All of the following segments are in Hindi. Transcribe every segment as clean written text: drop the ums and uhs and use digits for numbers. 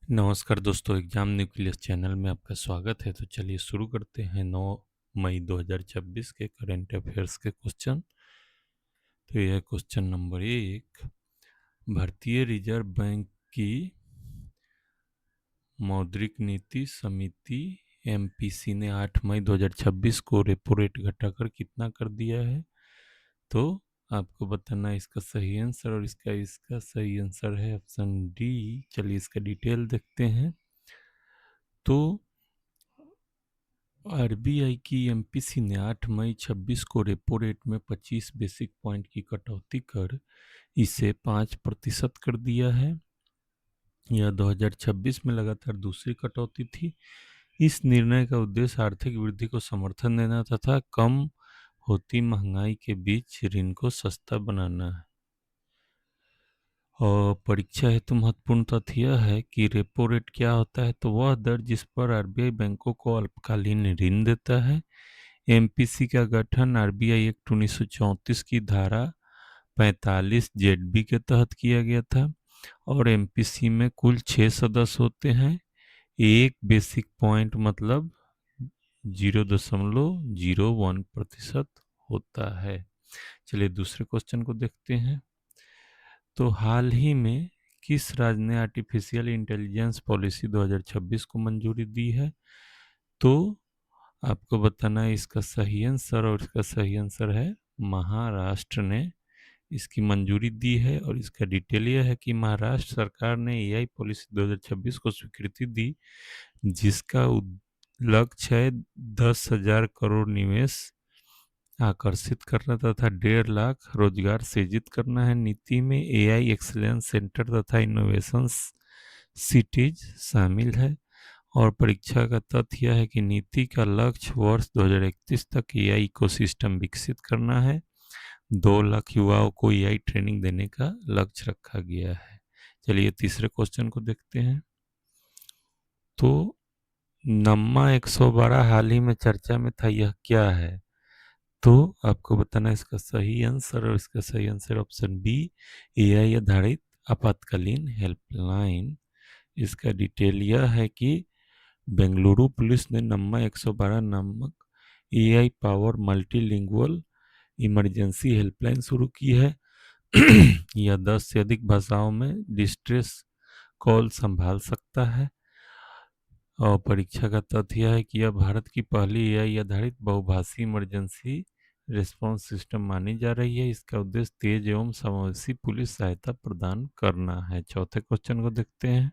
नमस्कार दोस्तों, एग्जाम न्यूक्लियस चैनल में आपका स्वागत है। तो चलिए शुरू करते हैं 9 मई 2026 के करंट अफेयर्स के क्वेश्चन। तो यह क्वेश्चन नंबर 1। भारतीय रिजर्व बैंक की मौद्रिक नीति समिति एमपीसी ने 8 मई 2026 को रेपो रेट घटाकर कितना कर दिया है? तो आपको बताना है इसका सही आंसर, और इसका सही आंसर है ऑप्शन डी। चलिए इसका डिटेल देखते हैं। तो आरबीआई की एमपीसी ने 8 मई 26 को रेपो रेट में 25 बेसिक पॉइंट की कटौती कर इसे 5% कर दिया है। यह 2026 में लगातार दूसरी कटौती थी। इस निर्णय का उद्देश्य आर्थिक वृद्धि को समर्थन देना तथा कम होती महंगाई के बीच ऋण को सस्ता बनाना है। और परीक्षा हेतु महत्वपूर्ण तथ्य यह है कि रेपो रेट क्या होता है। तो वह दर जिस पर आरबीआई बैंकों को अल्पकालीन ऋण देता है। एमपीसी का गठन आरबीआई एक्ट 1934 की धारा 45 जेड बी के तहत किया गया था, और एमपीसी में कुल 6 सदस्य होते हैं। एक बेसिक पॉइंट मतलब 0.01% होता है। चलिए दूसरे क्वेश्चन को देखते हैं। तो हाल ही में किस राज्य ने आर्टिफिशियल इंटेलिजेंस पॉलिसी 2026 को मंजूरी दी है? तो आपको बताना है इसका सही आंसर, और इसका सही आंसर है महाराष्ट्र ने इसकी मंजूरी दी है। और इसका डिटेल यह है कि महाराष्ट्र सरकार ने एआई पॉलिसी 2026 को स्वीकृति दी, जिसका लक्ष्य है 10,000 करोड़ निवेश आकर्षित करना तथा 1.5 लाख रोजगार सृजित करना है। नीति में एआई एक्सीलेंस सेंटर तथा इनोवेशन सिटीज शामिल है। और परीक्षा का तथ्य यह है कि नीति का लक्ष्य वर्ष 2031 तक एआई इकोसिस्टम विकसित करना है। 2 लाख युवाओं को एआई ट्रेनिंग देने का लक्ष्य रखा गया है। चलिए तीसरे क्वेश्चन को देखते हैं। तो नम्मा 112 हाल ही में चर्चा में था, यह क्या है? तो आपको बताना है इसका सही आंसर, और इसका सही आंसर ऑप्शन बी, एआई आधारित आपातकालीन हेल्पलाइन। इसका डिटेल यह है कि बेंगलुरु पुलिस ने नम्मा 112 नामक AI power multilingual emergency helpline शुरू की है। यह 10 से अधिक भाषाओं में डिस्ट्रेस कॉल संभाल सकता है। और परीक्षा का तथ्य यह है कि यह भारत की पहली एआई आधारित बहुभाषी इमरजेंसी रिस्पांस सिस्टम मानी जा रही है। इसका उद्देश्य तेज एवं समावेशी पुलिस सहायता प्रदान करना है। चौथे क्वेश्चन को देखते हैं।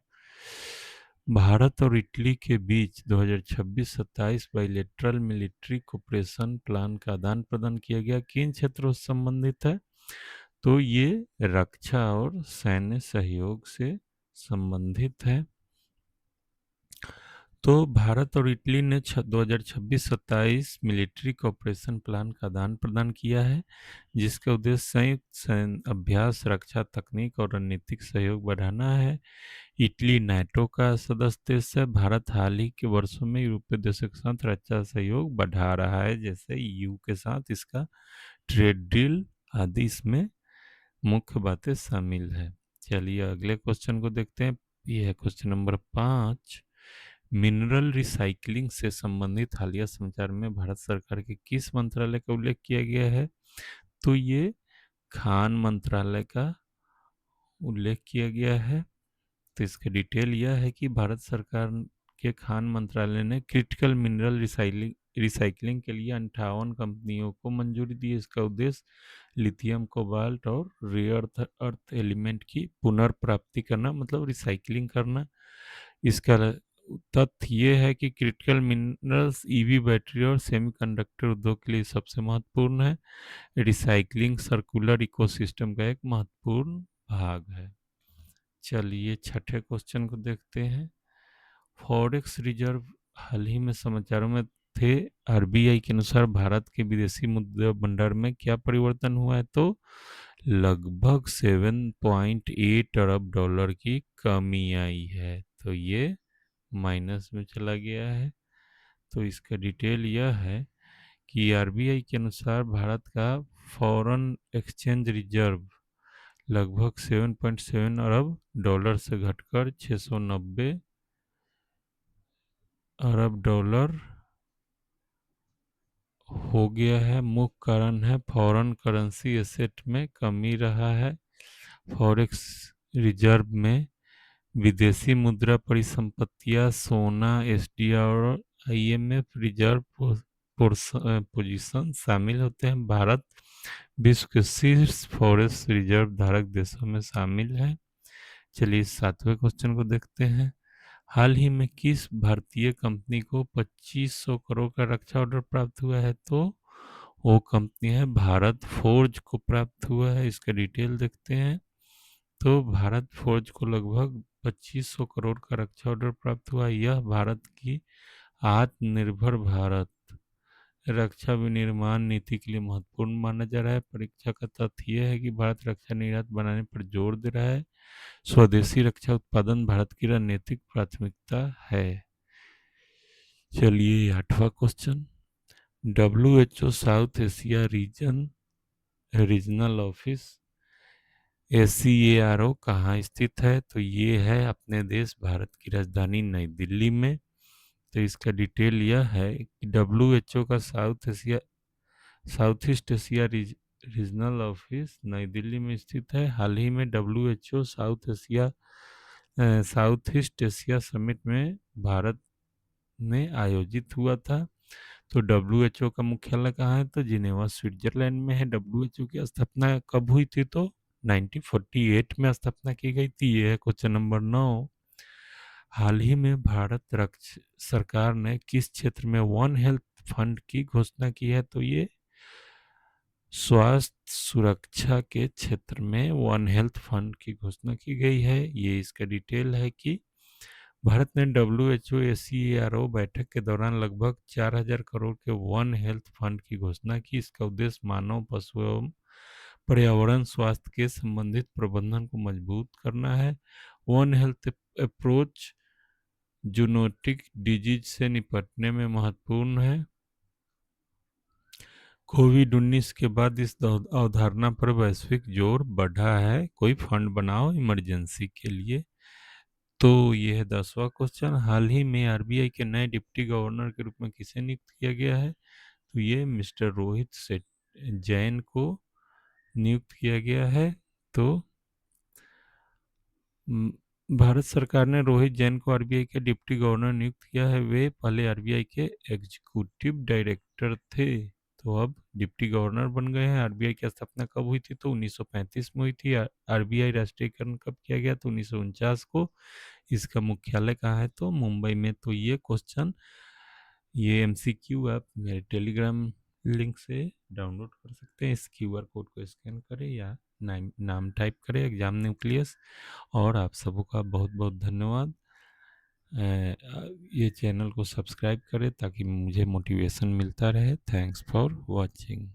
भारत और इटली के बीच 2026-27 बाइलेटरल मिलिट्री कोऑपरेशन प्लान का आदान प्रदान किया गया। किन क्षेत्रों से संबंधित है? तो ये रक्षा और सैन्य सहयोग से संबंधित है। तो भारत और इटली ने 2026-27 मिलिट्री कोऑपरेशन प्लान का आदान प्रदान किया है, जिसका उद्देश्य संयुक्त सैन्य अभ्यास, रक्षा तकनीक और रणनीतिक सहयोग बढ़ाना है। इटली नाटो का सदस्य देश है। भारत हाल ही के वर्षों में यूरोपीय देशों के साथ रक्षा सहयोग बढ़ा रहा है, जैसे ईयू के साथ इसका ट्रेड डील आदि इसमें मुख्य बातें शामिल है। चलिए अगले क्वेश्चन को देखते हैं। यह है क्वेश्चन नंबर 5। मिनरल रिसाइकलिंग से संबंधित हालिया समाचार में भारत सरकार के किस मंत्रालय का उल्लेख किया गया है? तो ये खान मंत्रालय का उल्लेख किया गया है। तो इसका डिटेल यह है कि भारत सरकार के खान मंत्रालय ने क्रिटिकल मिनरल रिसाइकलिंग के लिए 58 कंपनियों को मंजूरी दी है। इसका उद्देश्य लिथियम, कोबाल्ट और रेयर अर्थ एलिमेंट की पुनर्प्राप्ति करना, मतलब रिसाइकलिंग करना। इसका तथ्य ये है कि क्रिटिकल मिनरल्स ईवी बैटरी और सेमीकंडक्टर उद्योग के लिए सबसे महत्वपूर्ण है। रिसाइकलिंग सर्कुलर इकोसिस्टम का एक महत्वपूर्ण भाग है। चलिए छठे क्वेश्चन को देखते हैं। फॉरेक्स रिजर्व हाल ही में समाचारों में थे। आरबीआई के अनुसार भारत के विदेशी मुद्रा भंडार में क्या परिवर्तन हुआ है? तो लगभग 7.8 अरब डॉलर की कमी आई है। तो ये माइनस में चला गया है। तो इसका डिटेल यह है कि आरबीआई के अनुसार भारत का फॉरेन एक्सचेंज रिजर्व लगभग 7.7 अरब डॉलर से घटकर 690 अरब डॉलर हो गया है। मुख्य कारण है फॉरेन करेंसी एसेट में कमी रहा है। फॉरेक्स रिजर्व में विदेशी मुद्रा परिसंपत्तियां, सोना, एसडीआर और आईएमएफ रिजर्व पोजीशन शामिल होते हैं। भारत विश्व के शीर्ष फॉरेक्स रिजर्व धारक देशों में शामिल है। चलिए 7वें क्वेश्चन को देखते हैं। हाल ही में किस भारतीय कंपनी को 2500 करोड़ का रक्षा ऑर्डर प्राप्त हुआ है? तो वो कंपनी है भारत फोर्ज को प्राप्त हुआ है। इसका डिटेल देखते हैं। तो भारत फोर्ज को लगभग 2500 करोड़ का रक्षा ऑर्डर प्राप्त हुआ। यह भारत की आत्मनिर्भर भारत रक्षा विनिर्माण नीति के लिए महत्वपूर्ण माना जा रहा है। परीक्षा का तथ्य यह है कि भारत रक्षा निर्यात बनाने पर जोर दे रहा है। स्वदेशी रक्षा उत्पादन भारत की रणनीतिक प्राथमिकता है। चलिए 8वां question. WHO South Asia regional office SCARO कहाँ स्थित है? तो ये है अपने देश भारत की राजधानी नई दिल्ली में। तो इसका डिटेल यह है कि WHO का south east Asia regional office नई दिल्ली में स्थित है। हाल ही में WHO south east Asia summit में भारत में आयोजित हुआ था। तो WHO का मुख्यालय कहाँ है? तो जिनेवा स्विट्जरलैंड में है। WHO की स्थापना कब हुई थी? तो 1948 में स्थापना की गई थी। ये है क्वेश्चन नंबर 9। हाल ही में भारत रक्षा सरकार ने किस क्षेत्र में वन हेल्थ फंड की घोषणा की है? तो ये स्वास्थ्य सुरक्षा के क्षेत्र में वन हेल्थ फंड की घोषणा की गई है। ये इसका डिटेल है कि भारत ने WHO SCARO बैठक के दौरान लगभग 4000 करोड़ के वन हेल्थ फंड की घोषणा की। इसका उद्देश्य मानव, पशु एवं पर्यावरण स्वास्थ्य के संबंधित प्रबंधन को मजबूत करना है। One health approach zoonotic disease से निपटने में महत्वपूर्ण है। कोविड-19 के बाद इस अवधारणा पर वैश्विक जोर बढ़ा है। कोई फंड बनाओ इमरजेंसी के लिए। तो ये है 10वां क्वेश्चन। हाल ही में आरबीआई के नए डिप्टी गवर्नर के रूप में किसे नियुक्त किया गया है? तो ये मिस्टर रोहित जैन को नियुक्त किया गया है। तो भारत सरकार ने रोहित जैन को आरबीआई के डिप्टी गवर्नर नियुक्त किया है। वे पहले आरबीआई के एग्जीक्यूटिव डायरेक्टर थे, तो अब डिप्टी गवर्नर बन गए हैं। आरबीआई की स्थापना कब हुई थी? तो 1935 में हुई थी। आरबीआई राष्ट्रीयकरण कब किया गया? तो 1949 को। इसका मुख्यालय कहाँ है? तो मुंबई में। तो ये क्वेश्चन ये एमसीक्यू आप मेरे टेलीग्राम लिंक से डाउनलोड कर सकते हैं। इस क्यूआर कोड को स्कैन करें या नाम टाइप करें एग्जाम न्यूक्लियस। और आप सबका बहुत बहुत धन्यवाद। ये चैनल को सब्सक्राइब करें ताकि मुझे मोटिवेशन मिलता रहे। Thanks for watching.